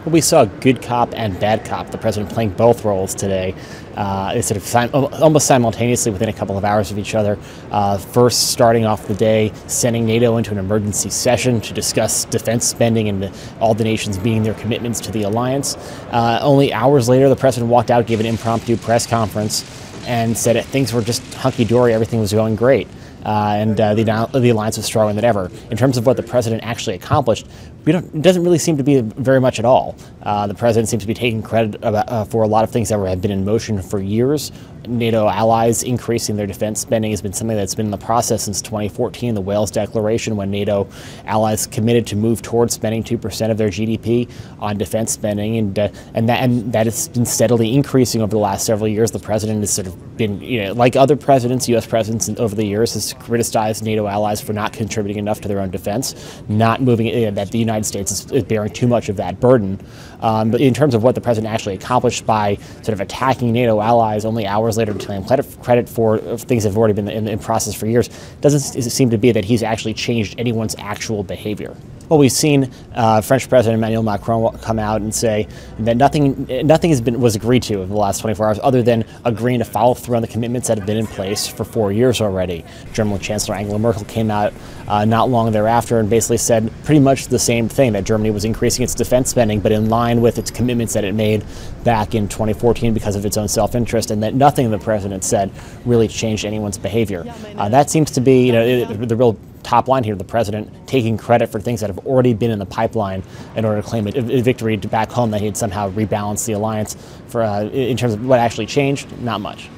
Well, we saw good cop and bad cop, the president playing both roles today, almost simultaneously within a couple of hours of each other. First, starting off the day, sending NATO into an emergency session to discuss defense spending and all the nations meeting their commitments to the alliance. Only hours later, the president walked out, gave an impromptu press conference, and said things were just hunky-dory, everything was going great. The alliance was stronger than ever. In terms of what the president actually accomplished, it doesn't really seem to be very much at all. The president seems to be taking credit for a lot of things that have been in motion for years. NATO allies increasing their defense spending has been something that's been in the process since 2014, the Wales Declaration, when NATO allies committed to move towards spending 2% of their GDP on defense spending, and that has been steadily increasing over the last several years. The president has sort of been, like other presidents, U.S. presidents over the years, has criticized NATO allies for not contributing enough to their own defense, not moving, that the United States is bearing too much of that burden. But in terms of what the president actually accomplished by sort of attacking NATO allies only hours later to claim credit for things that have already been in process for years, doesn't seem to be that he's actually changed anyone's actual behavior. Well, we've seen French President Emmanuel Macron come out and say that nothing was agreed to in the last 24 hours other than agreeing to follow through on the commitments that have been in place for 4 years already. German Chancellor Angela Merkel came out not long thereafter and basically said pretty much the same thing, that Germany was increasing its defense spending, but in line with its commitments that it made back in 2014 because of its own self-interest, and that nothing the president said really changed anyone's behavior. That seems to be the real top line here, the president taking credit for things that have already been in the pipeline in order to claim a victory back home, that he had somehow rebalanced the alliance. In terms of what actually changed, not much.